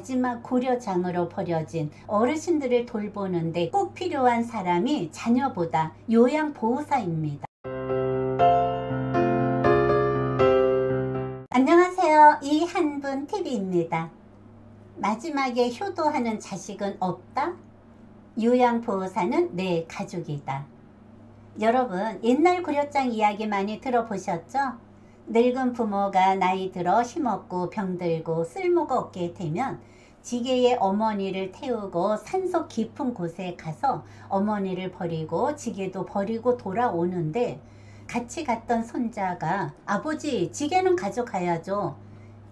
마지막 고려장으로 버려진 어르신들을 돌보는데 꼭 필요한 사람이 자녀보다 요양보호사입니다. 안녕하세요. 이한분TV입니다. 마지막에 효도하는 자식은 없다? 요양보호사는 내 가족이다. 여러분, 옛날 고려장 이야기 많이 들어보셨죠? 늙은 부모가 나이 들어 힘없고 병들고 쓸모가 없게 되면 지게에 어머니를 태우고 산속 깊은 곳에 가서 어머니를 버리고 지게도 버리고 돌아오는데, 같이 갔던 손자가 아버지, 지게는 가져가야죠.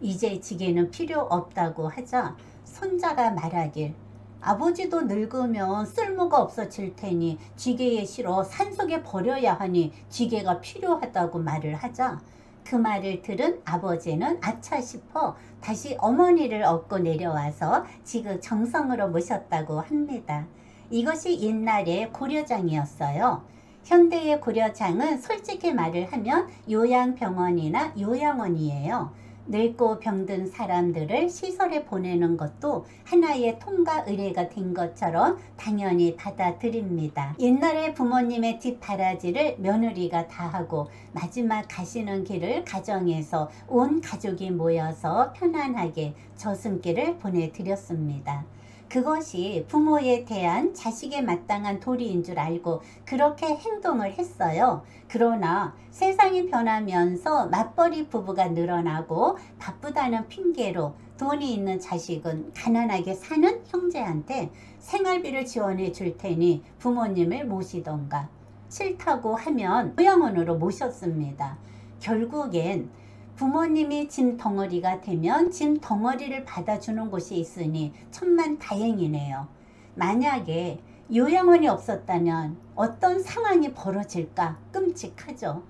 이제 지게는 필요 없다고 하자 손자가 말하길, 아버지도 늙으면 쓸모가 없어질 테니 지게에 실어 산속에 버려야 하니 지게가 필요하다고 말을 하자, 그 말을 들은 아버지는 아차 싶어 다시 어머니를 업고 내려와서 지극정성으로 모셨다고 합니다. 이것이 옛날의 고려장이었어요. 현대의 고려장은 솔직히 말을 하면 요양병원이나 요양원이에요. 늙고 병든 사람들을 시설에 보내는 것도 하나의 통가 의례가 된 것처럼 당연히 받아들입니다. 옛날에 부모님의 뒷바라지를 며느리가 다 하고 마지막 가시는 길을 가정에서 온 가족이 모여서 편안하게 저승길을 보내드렸습니다. 그것이 부모에 대한 자식에 마땅한 도리인 줄 알고 그렇게 행동을 했어요. 그러나 세상이 변하면서 맞벌이 부부가 늘어나고 바쁘다는 핑계로 돈이 있는 자식은 가난하게 사는 형제한테 생활비를 지원해 줄 테니 부모님을 모시던가, 싫다고 하면 요양원으로 모셨습니다. 결국엔 부모님이 짐 덩어리가 되면 짐 덩어리를 받아주는 곳이 있으니 천만 다행이네요. 만약에 요양원이 없었다면 어떤 상황이 벌어질까 끔찍하죠.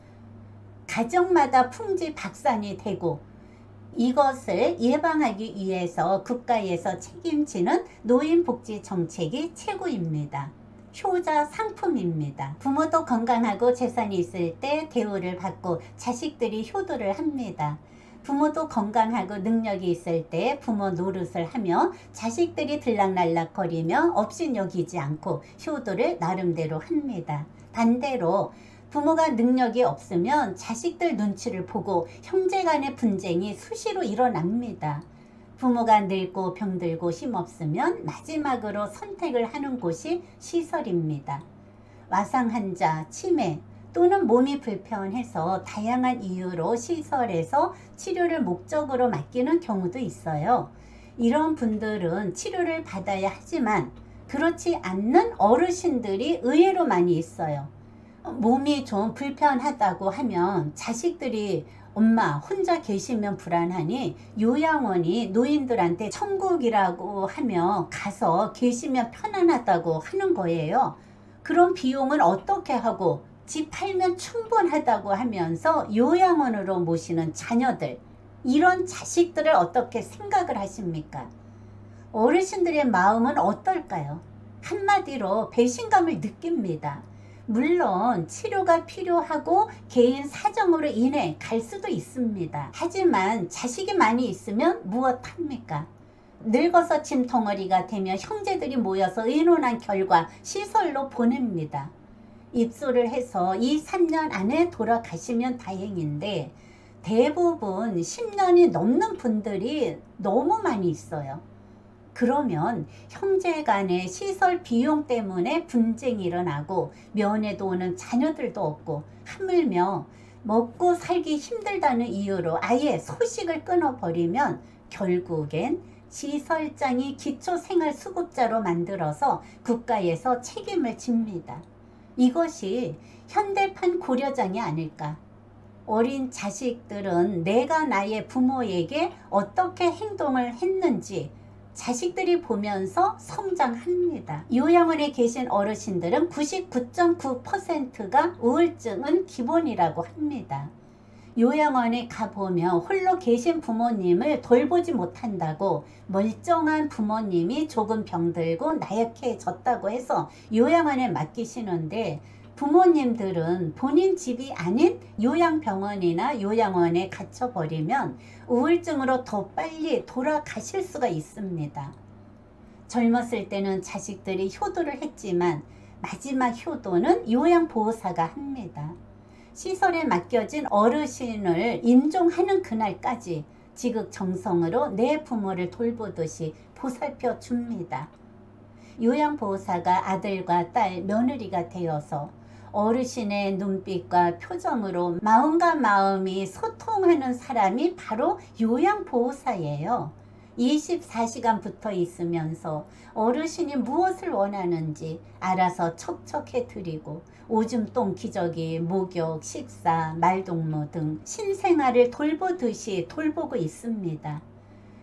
가정마다 풍지박산이 되고, 이것을 예방하기 위해서 국가에서 책임지는 노인복지 정책이 최고입니다. 효자 상품입니다. 부모도 건강하고 재산이 있을 때 대우를 받고 자식들이 효도를 합니다. 부모도 건강하고 능력이 있을 때 부모 노릇을 하며 자식들이 들락날락거리며 업신여기지 않고 효도를 나름대로 합니다. 반대로 부모가 능력이 없으면 자식들 눈치를 보고 형제간의 분쟁이 수시로 일어납니다. 부모가 늙고 병들고 힘없으면 마지막으로 선택을 하는 곳이 시설입니다. 와상환자, 치매 또는 몸이 불편해서 다양한 이유로 시설에서 치료를 목적으로 맡기는 경우도 있어요. 이런 분들은 치료를 받아야 하지만 그렇지 않는 어르신들이 의외로 많이 있어요. 몸이 좀 불편하다고 하면 자식들이 엄마 혼자 계시면 불안하니 요양원이 노인들한테 천국이라고 하며 가서 계시면 편안하다고 하는 거예요. 그럼 비용은 어떻게 하고 집 팔면 충분하다고 하면서 요양원으로 모시는 자녀들, 이런 자식들을 어떻게 생각을 하십니까? 어르신들의 마음은 어떨까요? 한마디로 배신감을 느낍니다. 물론 치료가 필요하고 개인 사정으로 인해 갈 수도 있습니다. 하지만 자식이 많이 있으면 무엇합니까? 늙어서 짐덩어리가 되면 형제들이 모여서 의논한 결과 시설로 보냅니다. 입소를 해서 2, 3년 안에 돌아가시면 다행인데 대부분 10년이 넘는 분들이 너무 많이 있어요. 그러면 형제 간의 시설 비용 때문에 분쟁이 일어나고 면회도 오는 자녀들도 없고, 하물며 먹고 살기 힘들다는 이유로 아예 소식을 끊어버리면 결국엔 시설장이 기초생활수급자로 만들어서 국가에서 책임을 집니다. 이것이 현대판 고려장이 아닐까. 어린 자식들은 내가 나의 부모에게 어떻게 행동을 했는지 자식들이 보면서 성장합니다. 요양원에 계신 어르신들은 99.9%가 우울증은 기본이라고 합니다. 요양원에 가보면 홀로 계신 부모님을 돌보지 못한다고 멀쩡한 부모님이 조금 병들고 나약해졌다고 해서 요양원에 맡기시는데 부모님들은 본인 집이 아닌 요양병원이나 요양원에 갇혀버리면 우울증으로 더 빨리 돌아가실 수가 있습니다. 젊었을 때는 자식들이 효도를 했지만 마지막 효도는 요양보호사가 합니다. 시설에 맡겨진 어르신을 임종하는 그날까지 지극정성으로 내 부모를 돌보듯이 보살펴 줍니다. 요양보호사가 아들과 딸, 며느리가 되어서 어르신의 눈빛과 표정으로 마음과 마음이 소통하는 사람이 바로 요양보호사예요. 24시간 붙어 있으면서 어르신이 무엇을 원하는지 알아서 척척해 드리고 오줌똥 기저귀, 목욕, 식사, 말동무 등 신생아를 돌보듯이 돌보고 있습니다.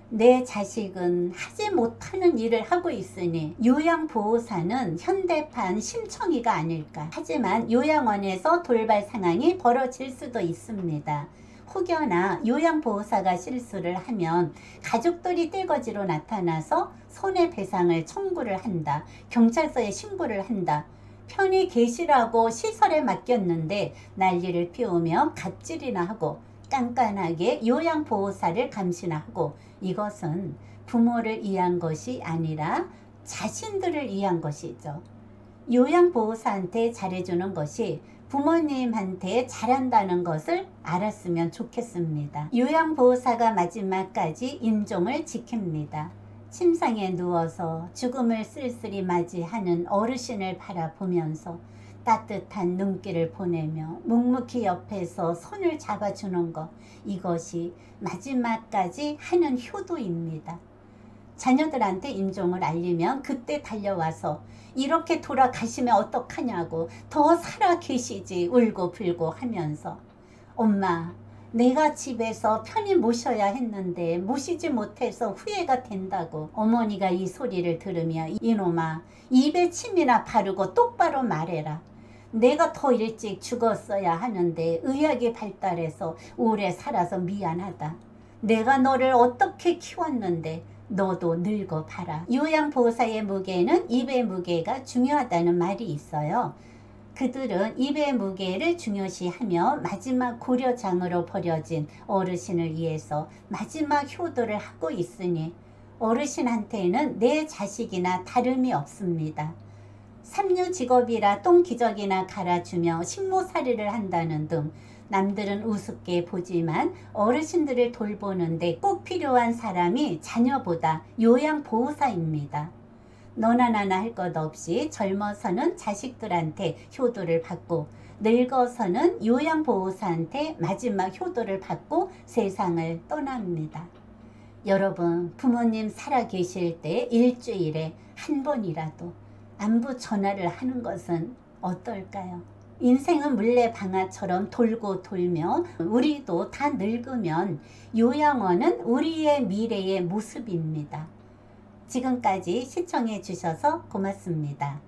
내 자식은 하지 못하는 일을 하고 있으니 요양보호사는 현대판 심청이가 아닐까. 하지만 요양원에서 돌발 상황이 벌어질 수도 있습니다. 혹여나 요양보호사가 실수를 하면 가족들이 떼거지로 나타나서 손해배상을 청구를 한다. 경찰서에 신고를 한다. 편히 계시라고 시설에 맡겼는데 난리를 피우며 갑질이나 하고 깐깐하게 요양보호사를 감시하고, 이것은 부모를 위한 것이 아니라 자신들을 위한 것이죠. 요양보호사한테 잘해주는 것이 부모님한테 잘한다는 것을 알았으면 좋겠습니다. 요양보호사가 마지막까지 임종을 지킵니다. 침상에 누워서 죽음을 쓸쓸히 맞이하는 어르신을 바라보면서 따뜻한 눈길을 보내며 묵묵히 옆에서 손을 잡아주는 것, 이것이 마지막까지 하는 효도입니다. 자녀들한테 임종을 알리면 그때 달려와서 이렇게 돌아가시면 어떡하냐고 더 살아 계시지 울고 불고 하면서, 엄마, 내가 집에서 편히 모셔야 했는데 모시지 못해서 후회가 된다고. 어머니가 이 소리를 들으며, 이놈아, 입에 침이나 바르고 똑바로 말해라. 내가 더 일찍 죽었어야 하는데 의학이 발달해서 오래 살아서 미안하다. 내가 너를 어떻게 키웠는데 너도 늙어봐라. 요양보호사의 무게는 입의 무게가 중요하다는 말이 있어요. 그들은 입의 무게를 중요시하며 마지막 고려장으로 버려진 어르신을 위해서 마지막 효도를 하고 있으니 어르신한테는 내 자식이나 다름이 없습니다. 삼류직업이라 똥기저귀나 갈아주며 식모살이를 한다는 등 남들은 우습게 보지만 어르신들을 돌보는데 꼭 필요한 사람이 자녀보다 요양보호사입니다. 너나 나나 할 것 없이 젊어서는 자식들한테 효도를 받고 늙어서는 요양보호사한테 마지막 효도를 받고 세상을 떠납니다. 여러분, 부모님 살아계실 때 일주일에 한 번이라도 안부 전화를 하는 것은 어떨까요? 인생은 물레방아처럼 돌고 돌며 우리도 다 늙으면 요양원은 우리의 미래의 모습입니다. 지금까지 시청해 주셔서 고맙습니다.